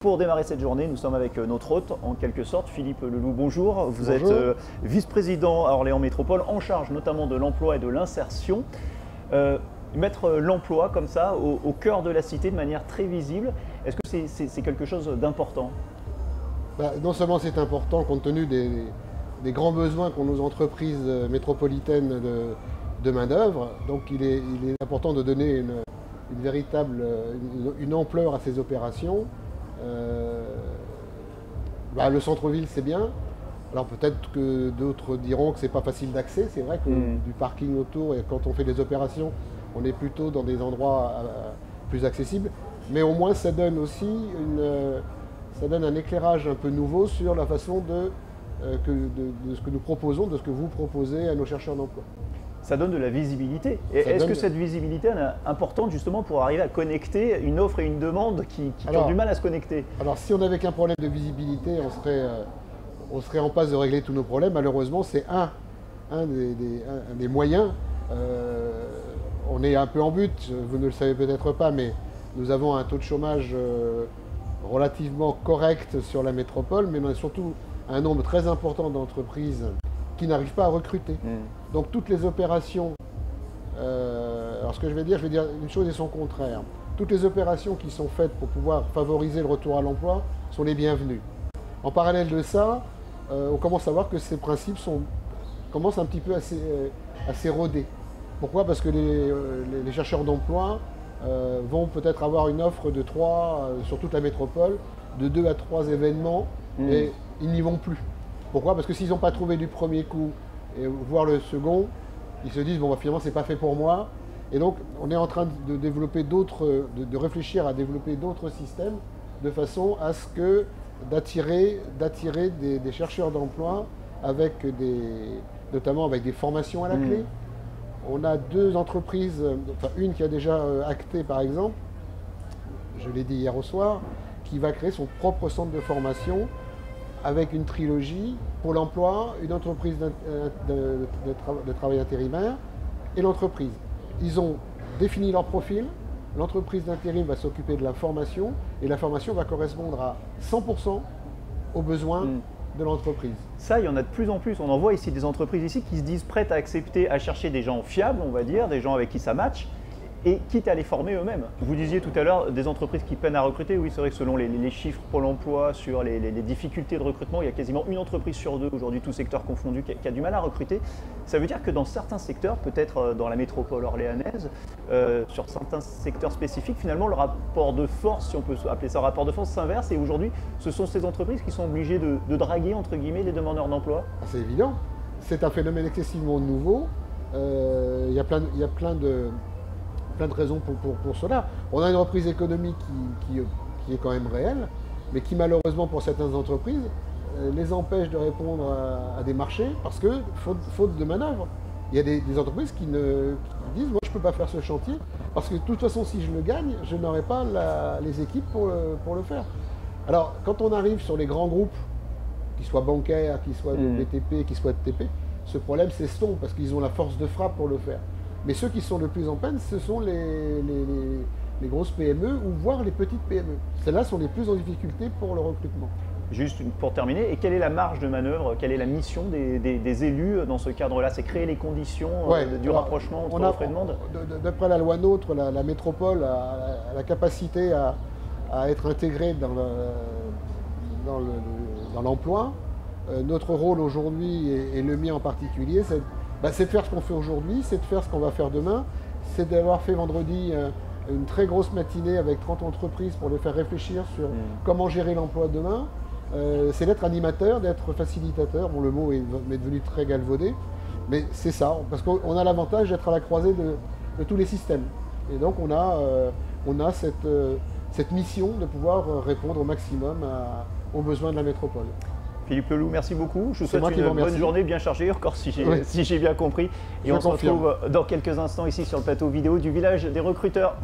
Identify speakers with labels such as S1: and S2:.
S1: Pour démarrer cette journée, nous sommes avec notre hôte, en quelque sorte, Philippe Leloup. Bonjour, vous
S2: Bonjour.
S1: êtes vice-président à Orléans Métropole, en charge notamment de l'emploi et de l'insertion. Mettre l'emploi comme ça au cœur de la cité de manière très visible, est-ce que c'est quelque chose d'important?
S2: Non seulement c'est important compte tenu des grands besoins qu'ont nos entreprises métropolitaines de main-d'œuvre, donc il est important de donner une véritable une ampleur à ces opérations. Le centre-ville c'est bien. Alors peut-être que d'autres diront que c'est pas facile d'accès. C'est vrai que du parking autour, et quand on fait des opérations, on est plutôt dans des endroits plus accessibles. Mais au moins ça donne aussi ça donne un éclairage un peu nouveau sur la façon de ce que nous proposons, de ce que vous proposez à nos chercheurs d'emploi.
S1: Ça donne de la visibilité. Est-ce que cette visibilité est importante justement pour arriver à connecter une offre et une demande qui ont du mal à se connecter? Alors
S2: si on n'avait qu'un problème de visibilité, on serait en passe de régler tous nos problèmes. Malheureusement, c'est un des moyens. On est un peu en but, vous ne le savez peut-être pas, mais nous avons un taux de chômage relativement correct sur la métropole, mais on a surtout un nombre très important d'entreprises qui n'arrivent pas à recruter. Donc toutes les opérations, alors ce que je vais dire une chose et son contraire. Toutes les opérations qui sont faites pour pouvoir favoriser le retour à l'emploi sont les bienvenues. En parallèle de ça, on commence à voir que ces principes commencent un petit peu à s'éroder. Pourquoi? Parce que les chercheurs d'emploi vont peut-être avoir une offre de 3, sur toute la métropole, de 2 à 3 événements, et ils n'y vont plus. Pourquoi? Parce que s'ils n'ont pas trouvé du premier coup, et voire le second, ils se disent bon finalement c'est pas fait pour moi. Et donc on est en train de développer de réfléchir à développer d'autres systèmes de façon à ce que d'attirer des chercheurs d'emploi notamment avec des formations à la clé. On a 2 entreprises, enfin une qui a déjà acté par exemple, je l'ai dit hier au soir, qui va créer son propre centre de formation avec une trilogie pour l'emploi, une entreprise de travail intérimaire et l'entreprise. Ils ont défini leur profil, l'entreprise d'intérim va s'occuper de la formation et la formation va correspondre à 100% aux besoins de l'entreprise.
S1: Ça, il y en a de plus en plus. On en voit ici des entreprises ici qui se disent prêtes à accepter, à chercher des gens fiables, on va dire, des gens avec qui ça match, et quitte à les former eux-mêmes. Vous disiez tout à l'heure des entreprises qui peinent à recruter. Oui, c'est vrai que selon les chiffres Pôle emploi sur les difficultés de recrutement, il y a quasiment une entreprise sur 2 aujourd'hui, tous secteurs confondus, qui a du mal à recruter. Ça veut dire que dans certains secteurs, peut-être dans la métropole orléanaise, sur certains secteurs spécifiques, finalement le rapport de force, si on peut appeler ça rapport de force, s'inverse, et aujourd'hui ce sont ces entreprises qui sont obligées de draguer entre guillemets les demandeurs d'emploi.
S2: C'est évident, c'est un phénomène excessivement nouveau. Il y a plein de raisons pour cela. On a une reprise économique qui est quand même réelle, mais qui malheureusement pour certaines entreprises les empêche de répondre à des marchés parce que faute de manœuvre. Il y a des entreprises qui disent moi je ne peux pas faire ce chantier parce que de toute façon si je le gagne, je n'aurai pas les équipes pour le faire. Alors quand on arrive sur les grands groupes, qu'ils soient bancaires, qu'ils soient de BTP, qu'ils soient de TP, ce problème s'estompe parce qu'ils ont la force de frappe pour le faire. Mais ceux qui sont le plus en peine, ce sont les grosses PME ou voire les petites PME. Celles-là sont les plus en difficulté pour le recrutement.
S1: Juste pour terminer, et quelle est la marge de manœuvre, quelle est la mission des élus dans ce cadre-là? C'est créer les conditions du rapprochement entre offre et demande?
S2: D'après la loi NOTRe, la métropole a la capacité à être intégrée dans l'emploi. Notre rôle aujourd'hui, et le mien en particulier, c'est de faire ce qu'on fait aujourd'hui, c'est de faire ce qu'on va faire demain, c'est d'avoir fait vendredi une très grosse matinée avec 30 entreprises pour les faire réfléchir sur comment gérer l'emploi demain. C'est d'être animateur, d'être facilitateur. Bon, le mot est devenu très galvaudé, mais c'est ça, parce qu'on a l'avantage d'être à la croisée de tous les systèmes. Et donc on a cette mission de pouvoir répondre au maximum aux besoins de la métropole.
S1: Philippe Leloup, merci beaucoup. Je vous souhaite une bonne journée bien chargée, encore si j'ai bien compris. Et on se retrouve dans quelques instants ici sur le plateau vidéo du Village des recruteurs.